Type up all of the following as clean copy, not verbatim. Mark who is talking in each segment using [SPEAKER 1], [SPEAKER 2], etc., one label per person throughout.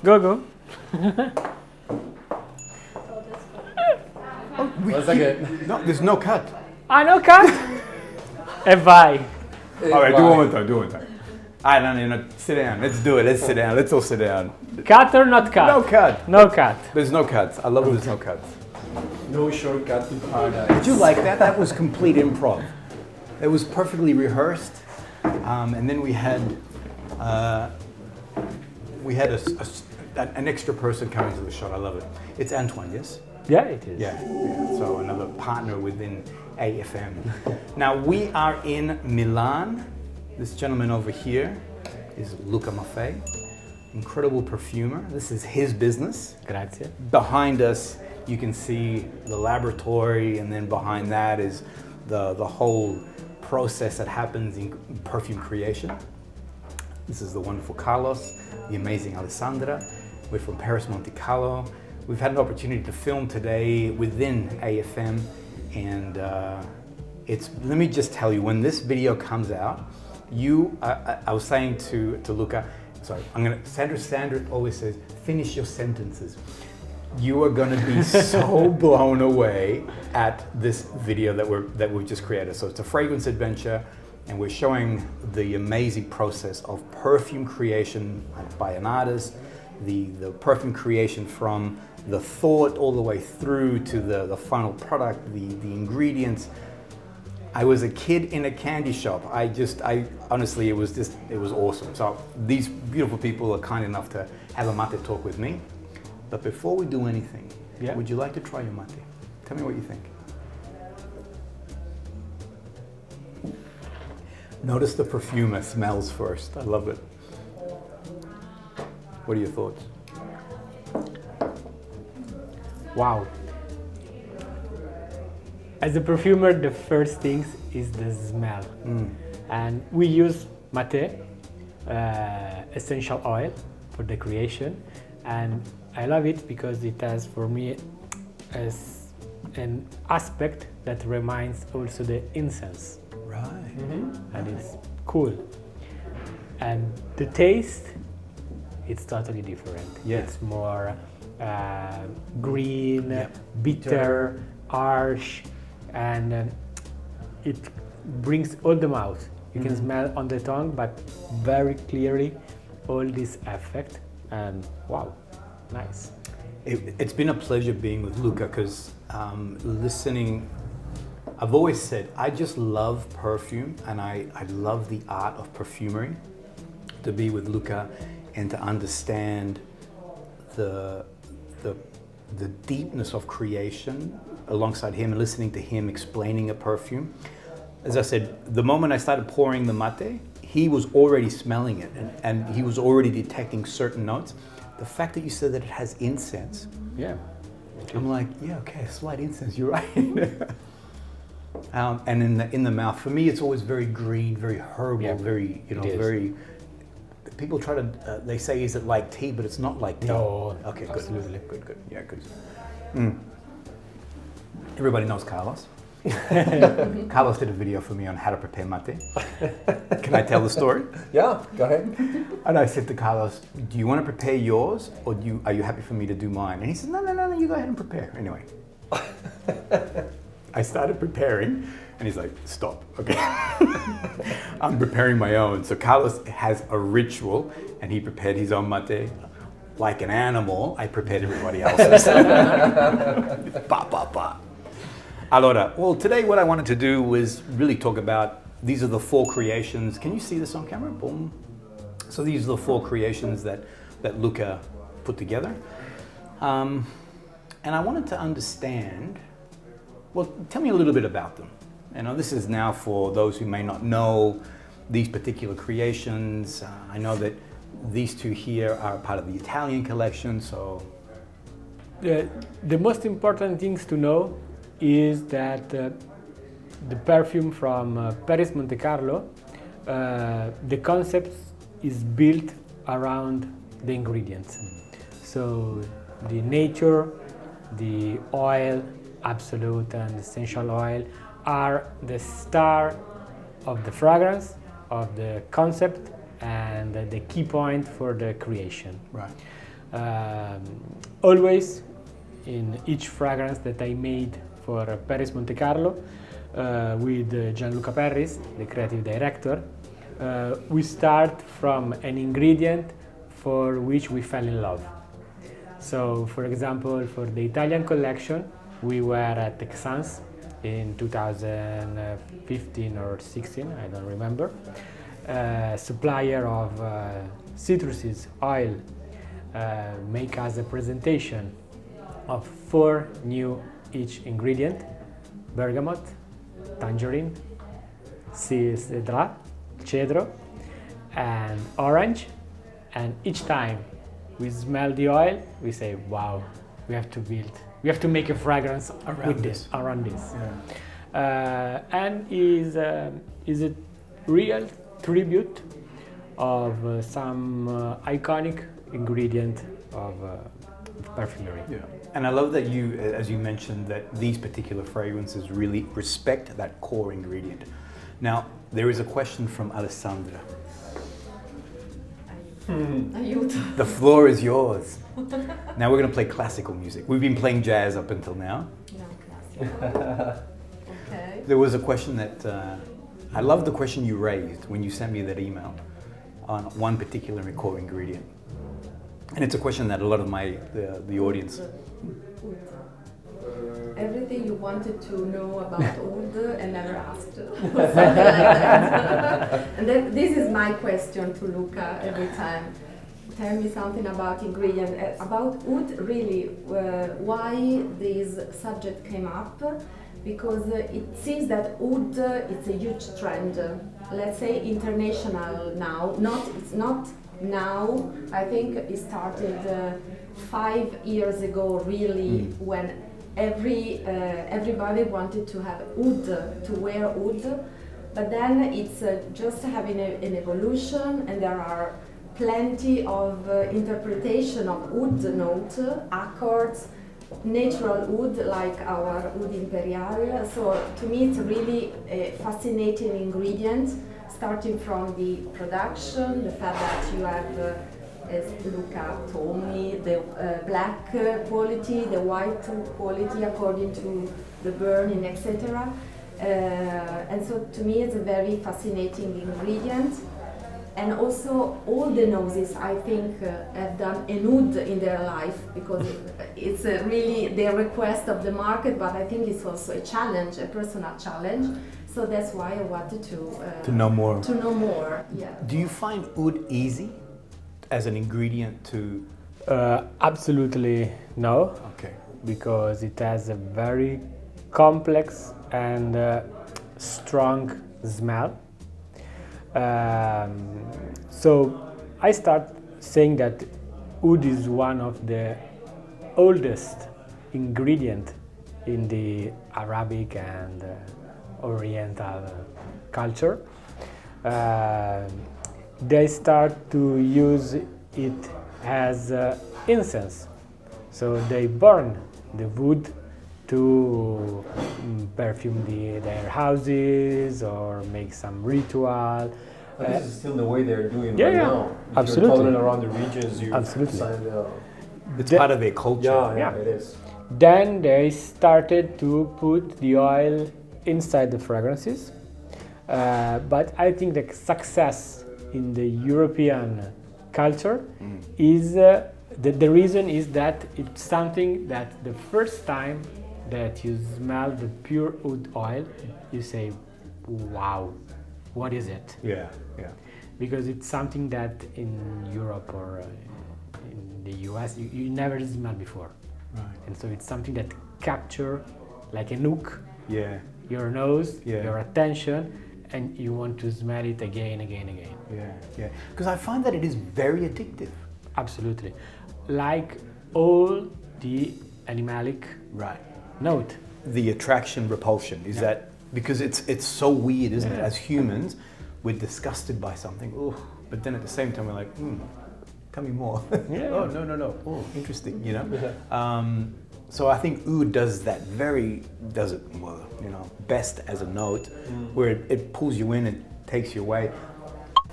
[SPEAKER 1] Go.
[SPEAKER 2] No, there's no cut.
[SPEAKER 1] No cut? E vai.
[SPEAKER 2] All right, do one more time. All right, no, sit down. Let's do it. Let's sit down. Let's all sit down.
[SPEAKER 1] Cut or not cut?
[SPEAKER 2] No cut.
[SPEAKER 1] No cut.
[SPEAKER 2] There's no cuts. I love there's no cuts.
[SPEAKER 3] No shortcut to paradise.
[SPEAKER 2] Did you like that? That was complete improv. It was perfectly rehearsed, and then we had an extra person coming to the shot. I love it. It's Antoine, yes?
[SPEAKER 1] Yeah, it is.
[SPEAKER 2] Yeah. So another partner within AFM. Now we are in Milan. This gentleman over here is Luca Maffei, incredible perfumer. This is his business.
[SPEAKER 1] Grazie.
[SPEAKER 2] Behind us, you can see the laboratory, and then behind that is the whole process that happens in perfume creation. This is the wonderful Carlos, the amazing Alessandra. We're from Perris Monte Carlo. We've had an opportunity to film today within AFM, and let me just tell you, when this video comes out, I was saying to Luca, sorry, Sandra always says, finish your sentences. You are going to be so blown away at this video that we've just created. So it's a fragrance adventure, and we're showing the amazing process of perfume creation by an artist, the perfume creation from the thought all the way through to the final product, the ingredients. I was a kid in a candy shop. I honestly, it was awesome. So these beautiful people are kind enough to have a mate talk with me. But before we do anything, would you like to try your mate? Tell me what you think. Notice the perfume smells first. I love it. What are your thoughts?
[SPEAKER 1] Wow. As a perfumer, the first thing is the smell. And we use Maté, essential oil, for the creation. And I love it because it has, for me, as an aspect that reminds also the incense.
[SPEAKER 2] Right.
[SPEAKER 1] And it's cool. And the taste, it's totally different.
[SPEAKER 2] Yeah.
[SPEAKER 1] It's more green, bitter, harsh, and it brings all the mouth. You can smell on the tongue, but very clearly all this effect. And wow, nice.
[SPEAKER 2] It's been a pleasure being with Luca, because listening, I've always said, I just love perfume, and I love the art of perfumery. To be with Luca and to understand the deepness of creation alongside him, and listening to him explaining a perfume. As I said, the moment I started pouring the mate, he was already smelling it, and he was already detecting certain notes. The fact that you said that it has incense, I'm like, yeah, okay, slight incense, you're right. And in the mouth, for me, it's always very green, very herbal, very, very. People try to, they say, is it like tea? But it's not like tea.
[SPEAKER 1] No,
[SPEAKER 2] okay, good.
[SPEAKER 1] absolutely.
[SPEAKER 2] Good. Yeah, good. Everybody knows Carlos. Carlos did a video for me on how to prepare mate. Can I tell the story?
[SPEAKER 3] Yeah, go ahead.
[SPEAKER 2] And I said to Carlos, do you want to prepare yours, or are you happy for me to do mine? And he said, no, you go ahead and prepare. Anyway, I started preparing, and he's like, stop, okay. I'm preparing my own. So Carlos has a ritual, and he prepared his own mate. Like an animal, I prepared everybody else's. Allora, well, today what I wanted to do was really talk about, these are the 4 creations. Can you see this on camera? Boom. So these are the 4 creations that Luca put together. And I wanted to understand, well, tell me a little bit about them. This is now for those who may not know these particular creations. I know that these 2 here are part of the Italian collection, so.
[SPEAKER 1] The most important things to know is that the perfume from Perris Monte Carlo, the concept is built around the ingredients. So the nature, the oil, absolute and essential oil, are the star of the fragrance, of the concept, and the key point for the creation.
[SPEAKER 2] Right.
[SPEAKER 1] Always in each fragrance that I made for Perris Monte Carlo with Gianluca Perris, the creative director, we start from an ingredient for which we fell in love. So, for example, for the Italian collection, we were at Texans in 2015 or 16, I don't remember. Supplier of citruses, oil, make us a presentation of 4 new each ingredient: bergamot, tangerine, cedro, and orange. And each time we smell the oil, we say, wow, we have to make a fragrance around this.
[SPEAKER 2] Yeah.
[SPEAKER 1] And is a real tribute of some iconic ingredient of perfumery.
[SPEAKER 2] Yeah. And I love that you, as you mentioned, that these particular fragrances really respect that core ingredient. Now, there is a question from Alessandra.
[SPEAKER 4] Aiuto.
[SPEAKER 2] The floor is yours. Now we're going to play classical music. We've been playing jazz up until now.
[SPEAKER 4] No, classico. Okay.
[SPEAKER 2] There was a question that, I love the question you raised when you sent me that email on one particular core ingredient. And it's a question that a lot of the audience.
[SPEAKER 4] Everything you wanted to know about oud and never asked. Something like that. And then this is my question to Luca every time. Tell me something about ingredient. About oud, really, why this subject came up? Because it seems that oud it's a huge trend. Let's say international now. It's not now. I think it started 5 years ago, really, when everybody wanted to have oud, to wear oud. But then it's just having an evolution, and there are plenty of interpretation of oud note, accords, natural oud like our oud imperial. So to me it's really a fascinating ingredient, starting from the production, the fact that you have, as Luca told me, the black quality, the white quality according to the burning, etc. And so to me it's a very fascinating ingredient. And also all the noses, I think, have done an oud in their life, because it's really the request of the market, but I think it's also a challenge, a personal challenge. So that's why I wanted to
[SPEAKER 2] know more.
[SPEAKER 4] To know more, yeah.
[SPEAKER 2] Do you find oud easy as an ingredient to?
[SPEAKER 1] Absolutely no.
[SPEAKER 2] Okay.
[SPEAKER 1] Because it has a very complex and strong smell. So I start saying that oud is one of the oldest ingredient in the Arabic and Oriental culture. They start to use it as incense. So they burn the wood to perfume their houses or make some ritual.
[SPEAKER 3] But this is still the way they're doing
[SPEAKER 1] Yeah,
[SPEAKER 3] right
[SPEAKER 1] yeah.
[SPEAKER 3] now. If
[SPEAKER 1] Absolutely.
[SPEAKER 3] you're traveling around the regions, you
[SPEAKER 1] Absolutely.
[SPEAKER 3] find
[SPEAKER 2] It's part of their culture.
[SPEAKER 3] yeah,
[SPEAKER 1] Yeah.
[SPEAKER 3] it is.
[SPEAKER 1] Then they started to put the oil inside the fragrances. But I think the success in the European culture is the reason is that it's something that the first time that you smell the pure oud oil, you say, wow, what is it?
[SPEAKER 2] Yeah, yeah.
[SPEAKER 1] Because it's something that in Europe or in the US you never smelled before.
[SPEAKER 2] Right.
[SPEAKER 1] And so it's something that capture like a hook
[SPEAKER 2] Yeah,
[SPEAKER 1] your nose,
[SPEAKER 2] Yeah.
[SPEAKER 1] your attention, and you want to smell it again.
[SPEAKER 2] yeah, yeah. Because I find that it is very addictive.
[SPEAKER 1] Absolutely. Like all the animalic
[SPEAKER 2] Right.
[SPEAKER 1] note.
[SPEAKER 2] The attraction repulsion is that because it's so weird, isn't it? As humans, we're disgusted by something. Ooh, but then at the same time we're like, tell me more.
[SPEAKER 1] Yeah.
[SPEAKER 2] Oh no. Oh, interesting. You know. So I think oud does it well, you know, best as a note, where it pulls you in and takes you away.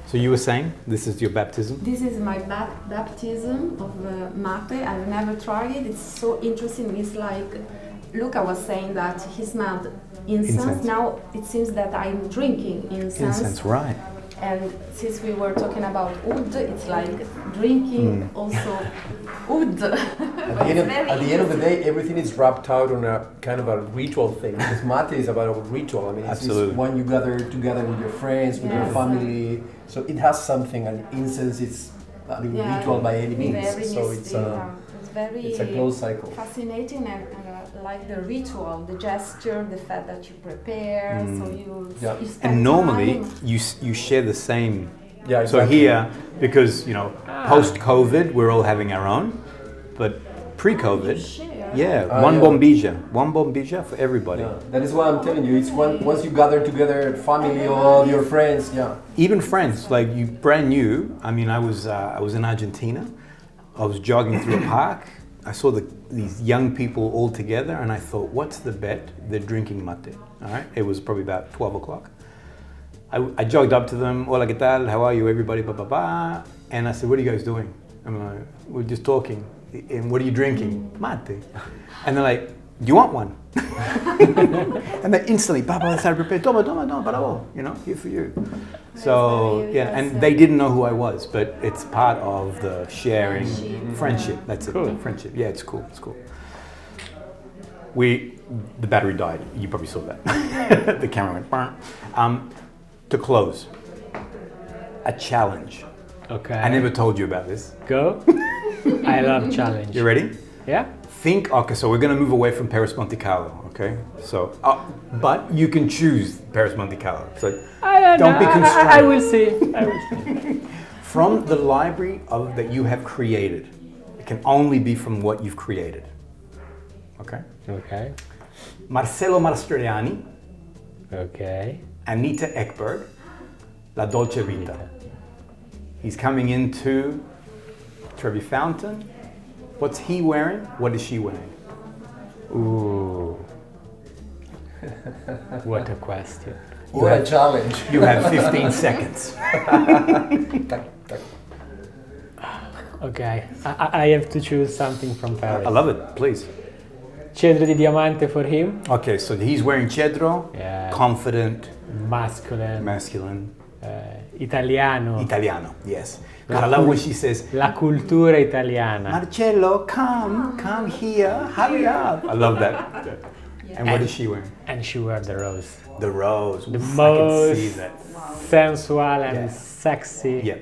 [SPEAKER 2] So you were saying this is your baptism?
[SPEAKER 4] This is my baptism of mate. I've never tried it. It's so interesting. It's like Luca was saying that he smelled incense. Now it seems that I'm drinking incense.
[SPEAKER 2] Incense, right.
[SPEAKER 4] And since we were talking about oud, it's like drinking also oud.
[SPEAKER 3] At the end of the day, everything is wrapped out on a kind of a ritual thing. Because mate is about a ritual. I mean, it's when you gather together with your friends, with your family. So it has something, and incense is not ritual by any means. So it's a closed cycle.
[SPEAKER 4] Fascinating and like the ritual, the gesture, the fact that you prepare. So you spend
[SPEAKER 2] and normally
[SPEAKER 4] time.
[SPEAKER 2] you share the same.
[SPEAKER 3] Yeah,
[SPEAKER 2] So
[SPEAKER 3] exactly.
[SPEAKER 2] here, because post-COVID we're all having our own, but pre-COVID, one bombilla for everybody.
[SPEAKER 3] Yeah. That is what I'm telling you. It's once you gather together, family, all your friends. Yeah.
[SPEAKER 2] Even friends, like you, brand new. I mean, I was in Argentina. I was jogging through a park. I saw these young people all together, and I thought, what's the bet? They're drinking mate. All right. It was probably about 12 o'clock. I jogged up to them. Hola, ¿qué tal? How are you, everybody? Ba, ba, ba. And I said, what are you guys doing? I'm like, we're just talking. And what are you drinking? Mate. And they're like, do you want one? And they instantly, Papa, started prepared. Toma, bravo. Here for you. So and they didn't know who I was, but it's part of the sharing, friendship. That's it.
[SPEAKER 1] Cool.
[SPEAKER 2] Friendship. Yeah, it's cool. It's cool. The battery died. You probably saw that. The camera went. Burn. To close, a challenge.
[SPEAKER 1] Okay.
[SPEAKER 2] I never told you about this.
[SPEAKER 1] Go. I love challenge.
[SPEAKER 2] You ready?
[SPEAKER 1] Yeah.
[SPEAKER 2] So we're going to move away from Perris Monte Carlo, okay? So, but you can choose Perris Monte Carlo. So don't be constrained.
[SPEAKER 1] I will see.
[SPEAKER 2] From the library that you have created, it can only be from what you've created, okay?
[SPEAKER 1] Okay.
[SPEAKER 2] Marcello Mastroianni,
[SPEAKER 1] Okay.
[SPEAKER 2] Anita Ekberg, La Dolce Vita. He's coming into Trevi Fountain. What's he wearing? What is she wearing?
[SPEAKER 1] Ooh. What a question.
[SPEAKER 3] What a challenge.
[SPEAKER 2] You have 15 seconds.
[SPEAKER 1] Okay. I have to choose something from Paris.
[SPEAKER 2] I love it, please.
[SPEAKER 1] Cedro di diamante for him.
[SPEAKER 2] Okay, so he's wearing cedro,
[SPEAKER 1] Yeah.
[SPEAKER 2] confident,
[SPEAKER 1] Masculine.
[SPEAKER 2] Italiano, yes. Because I love when she says,
[SPEAKER 1] La cultura italiana.
[SPEAKER 2] Marcello, come here, hurry up. I love that. And what is she wearing?
[SPEAKER 1] And she wear the rose.
[SPEAKER 2] The rose.
[SPEAKER 1] The
[SPEAKER 2] Oof, I
[SPEAKER 1] most
[SPEAKER 2] can see that.
[SPEAKER 1] sensual and
[SPEAKER 2] Yeah.
[SPEAKER 1] sexy
[SPEAKER 2] Yeah,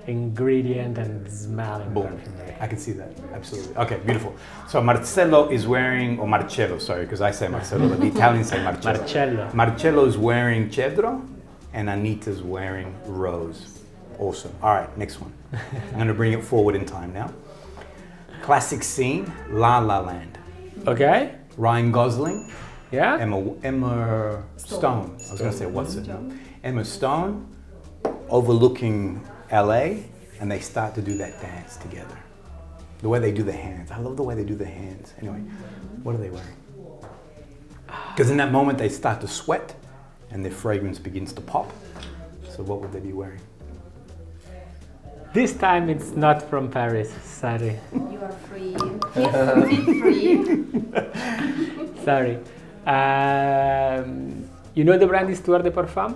[SPEAKER 1] ingredient and smelling
[SPEAKER 2] boom.
[SPEAKER 1] perfumery.
[SPEAKER 2] I can see that, absolutely. Okay, beautiful. So Marcello is wearing, or Marcello, sorry, because I say Marcello, but the Italians say Marcello.
[SPEAKER 1] Marcello.
[SPEAKER 2] Marcello's wearing cedro, and Anita's wearing rose. Awesome. All right, next one. I'm going to bring it forward in time now. Classic scene, La La Land.
[SPEAKER 1] Okay.
[SPEAKER 2] Ryan Gosling,
[SPEAKER 1] Yeah.
[SPEAKER 2] Emma Stone. I was going to say, what's it? Emma Stone, overlooking LA, and they start to do that dance together. The way they do the hands. I love the way they do the hands. Anyway, what are they wearing? Because in that moment they start to sweat and their fragrance begins to pop. So what would they be wearing?
[SPEAKER 1] This time it's not from Paris. Sorry.
[SPEAKER 4] You are free. Feel free.
[SPEAKER 1] Sorry. You know the brand Histoire de Parfum?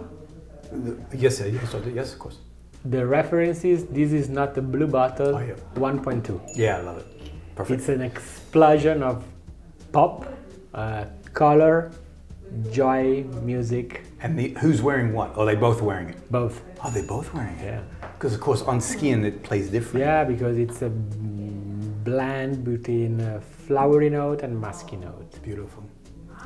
[SPEAKER 2] Yes, of course.
[SPEAKER 1] The reference is this is not a blue bottle.
[SPEAKER 2] Oh, yeah.
[SPEAKER 1] 1.2.
[SPEAKER 2] Yeah, I love it. Perfect.
[SPEAKER 1] It's an explosion of pop, color, joy, music.
[SPEAKER 2] And who's wearing what? Are they both wearing it?
[SPEAKER 1] Both.
[SPEAKER 2] Oh, they're both wearing it?
[SPEAKER 1] Yeah.
[SPEAKER 2] Because of course on skin it plays different.
[SPEAKER 1] Yeah, because it's a blend between a flowery note and musky note.
[SPEAKER 2] Beautiful.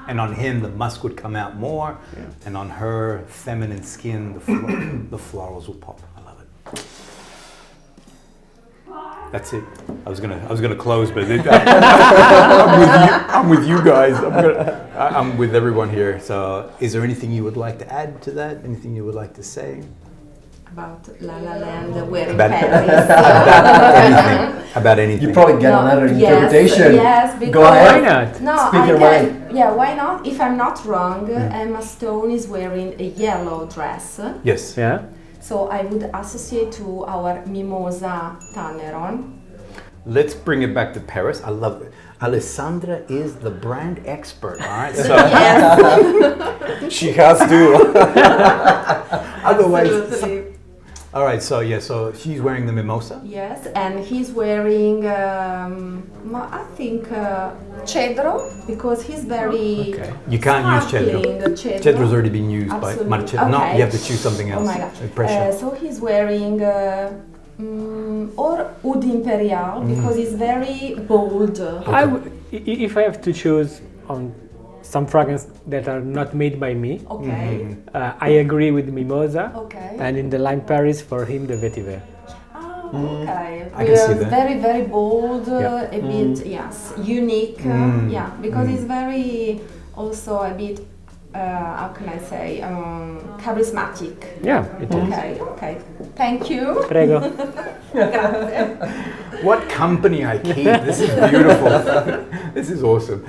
[SPEAKER 2] And on him the musk would come out more, and on her feminine skin the florals will pop. I love it. That's it. I was gonna close, but I'm with you guys. I'm with everyone here. So, is there anything you would like to add to that? Anything you would like to say?
[SPEAKER 4] About La La Land, we're in
[SPEAKER 2] About
[SPEAKER 4] Paris.
[SPEAKER 2] About anything.
[SPEAKER 3] You probably get another interpretation.
[SPEAKER 4] Yes, because
[SPEAKER 3] Go ahead.
[SPEAKER 1] Why not?
[SPEAKER 4] No,
[SPEAKER 3] Speak your mind.
[SPEAKER 4] Yeah, why not? If I'm not wrong, Emma Stone is wearing a yellow dress.
[SPEAKER 2] Yes.
[SPEAKER 1] Yeah.
[SPEAKER 4] So I would associate to our Mimosa Tanneron.
[SPEAKER 2] Let's bring it back to Perris. I love it. Alessandra is the brand expert, all right? So
[SPEAKER 4] Yes,
[SPEAKER 3] She has to.
[SPEAKER 2] otherwise,
[SPEAKER 4] absolutely.
[SPEAKER 2] all right. So yeah, so she's wearing the mimosa.
[SPEAKER 4] Yes, and he's wearing, I think, cedro, because he's very
[SPEAKER 1] Okay.
[SPEAKER 2] You can't use cedro.
[SPEAKER 4] sparkling
[SPEAKER 2] Cedro's already been used
[SPEAKER 4] Absolutely.
[SPEAKER 2] by Marcelo. No,
[SPEAKER 4] Okay.
[SPEAKER 2] you have to choose something else.
[SPEAKER 4] Oh my god.
[SPEAKER 2] Pressure.
[SPEAKER 4] So he's wearing or Oud Imperial because he's very bold.
[SPEAKER 1] If I have to choose on some fragrances that are not made by me,
[SPEAKER 4] Okay.
[SPEAKER 1] I agree with Mimosa.
[SPEAKER 4] Okay.
[SPEAKER 1] And in the line Paris, for him, the Vetiver.
[SPEAKER 4] Okay.
[SPEAKER 2] I can see that.
[SPEAKER 4] Very, very bold,
[SPEAKER 1] Yeah.
[SPEAKER 4] a bit, yes, unique. Yeah, because he's very, also a bit, how can I say, charismatic.
[SPEAKER 1] Yeah, it is.
[SPEAKER 4] Okay, okay. Thank you.
[SPEAKER 1] Prego.
[SPEAKER 2] What company I keep. This is beautiful. This is awesome.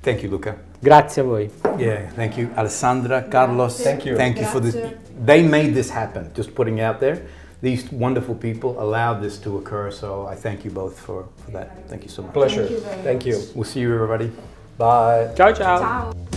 [SPEAKER 2] Thank you, Luca.
[SPEAKER 1] Grazie a voi.
[SPEAKER 2] Yeah, thank you, Alessandra, Carlos.
[SPEAKER 3] Thank you.
[SPEAKER 2] Thank you for this.
[SPEAKER 4] Grazie.
[SPEAKER 2] They made this happen. Just putting it out there. These wonderful people allowed this to occur. So I thank you both for that. Thank you so much.
[SPEAKER 3] Pleasure.
[SPEAKER 4] Thank you very
[SPEAKER 3] Thank you.
[SPEAKER 2] We'll see you, everybody.
[SPEAKER 3] Bye.
[SPEAKER 1] Ciao, ciao.
[SPEAKER 4] Ciao.